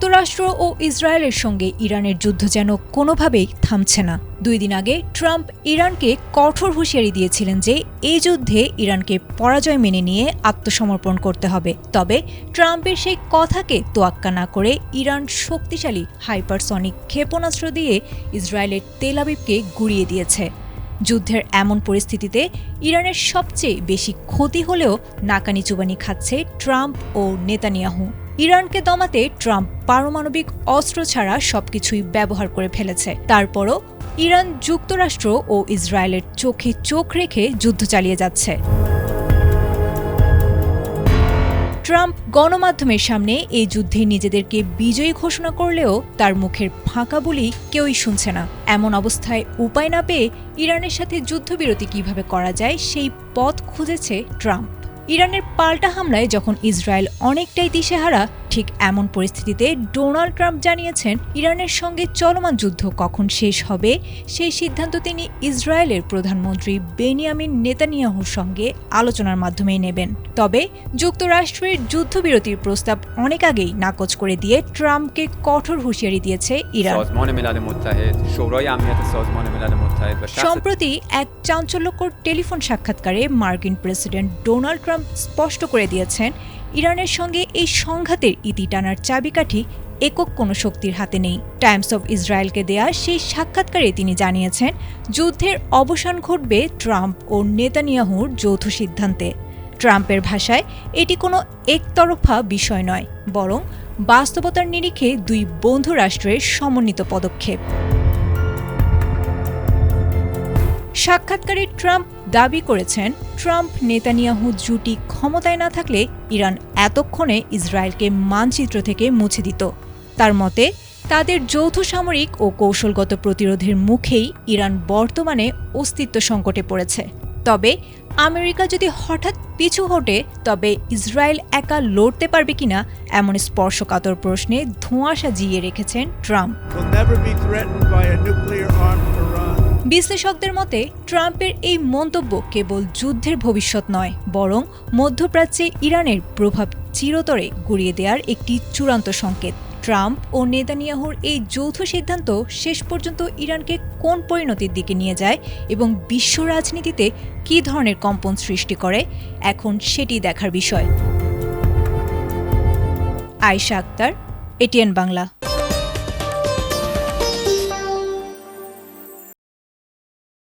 যুক্তরাষ্ট্র ও ইসরায়েলের সঙ্গে ইরানের যুদ্ধ যেন কোনোভাবেই থামছে না। 2 দিন আগে ট্রাম্প ইরানকে কঠোর হুঁশিয়ারি দিয়েছিলেন যে এই যুদ্ধে ইরানকে পরাজয় মেনে নিয়ে আত্মসমর্পণ করতে হবে। তবে ট্রাম্পের সেই কথাকে তোয়াক্কা না করে ইরান শক্তিশালী হাইপারসনিক ক্ষেপণাস্ত্র দিয়ে ইসরায়েলের তেল আবিবকে গুঁড়িয়ে দিয়েছে। যুদ্ধের এমন পরিস্থিতিতে ইরানের সবচেয়ে বেশি ক্ষতি হলেও নাকানি চুবানি খাচ্ছে ট্রাম্প ও নেতানিয়াহু। ইরানকে দমাতে ট্রাম্প পারমাণবিক অস্ত্র ছাড়া সবকিছুই ব্যবহার করে ফেলেছে। তারপরও ইরান যুক্তরাষ্ট্র ও ইসরায়েলের চোখে চোখ রেখে যুদ্ধ চালিয়ে যাচ্ছে। ট্রাম্প গণমাধ্যমের সামনে এই যুদ্ধে নিজেদেরকে বিজয়ী ঘোষণা করলেও তার মুখের ফাঁকা বলি কেউই শুনছে না। এমন অবস্থায় উপায় না পেয়ে ইরানের সাথে যুদ্ধবিরতি কিভাবে করা যায় সেই পথ খুঁজেছে ট্রাম্প। ইরানের পাল্টা হামলায় যখন ইসরায়েল অনেকটাই দিশেহারা, ঠিক এমন পরিস্থিতিতে ডোনাল্ড ট্রাম্প জানিয়েছেন ইরানের সঙ্গে চলমান যুদ্ধ কখন শেষ হবে সেই সিদ্ধান্ত তিনি ইসরায়েলের প্রধানমন্ত্রী বেনিয়ামিন নেতানিয়াহুর সঙ্গে আলোচনার মাধ্যমেই নেবেন। তবে যুক্তরাষ্ট্রের যুদ্ধবিরতির প্রস্তাব অনেক আগেই নাকচ করে দিয়ে ট্রাম্পকে কঠোর হুঁশিয়ারি দিয়েছে ইরান। সম্প্রতি এক চাঞ্চল্যকর টেলিফোন সাক্ষাৎকারে মার্কিন প্রেসিডেন্ট ডোনাল্ড ট্রাম্প স্পষ্ট করে দিয়েছেন ইরানের সঙ্গে এই সংঘাতের ইতি টানার চাবিকাঠি একক কোনো শক্তির হাতে নেই। টাইমস অফ ইসরায়েলকে দেয়া সেই সাক্ষাৎকারে তিনি জানিয়েছেন যুদ্ধের অবসান ঘটবে ট্রাম্প ও নেতানিয়াহুর যৌথ সিদ্ধান্তে। ট্রাম্পের ভাষায় এটি কোনো একতরফা বিষয় নয়, বরং বাস্তবতার নিরিখে দুই বন্ধু রাষ্ট্রের সমন্বিত পদক্ষেপ। সাক্ষাৎকারে ট্রাম্প দাবি করেছেন ট্রাম্প নেতানিয়াহু জুটি ক্ষমতায় না থাকলে ইরান এতক্ষণে ইসরায়েলকে মানচিত্র থেকে মুছে দিত। তার মতে তাদের যৌথ সামরিক ও কৌশলগত প্রতিরোধের মুখেই ইরান বর্তমানে অস্তিত্ব সংকটে পড়েছে। তবে আমেরিকা যদি হঠাৎ পিছু হটে তবে ইসরায়েল একা লড়তে পারবে কিনা এমন স্পর্শকাতর প্রশ্নে ধোঁয়াশা জিয়ে রেখেছেন ট্রাম্প। বিশ্লেষকদের মতে ট্রাম্পের এই মন্তব্য কেবল যুদ্ধের ভবিষ্যৎ নয়, বরং মধ্যপ্রাচ্যে ইরানের প্রভাব চিরতরে গুঁড়িয়ে দেওয়ার একটি চূড়ান্ত সংকেত। ট্রাম্প ও নেতানিয়াহুর এই যৌথ সিদ্ধান্ত শেষ পর্যন্ত ইরানকে কোন পরিণতির দিকে নিয়ে যায় এবং বিশ্ব রাজনীতিতে কী ধরনের কম্পন সৃষ্টি করে, এখন সেটি দেখার বিষয়। আয়েশা আক্তার, এটিএন বাংলা।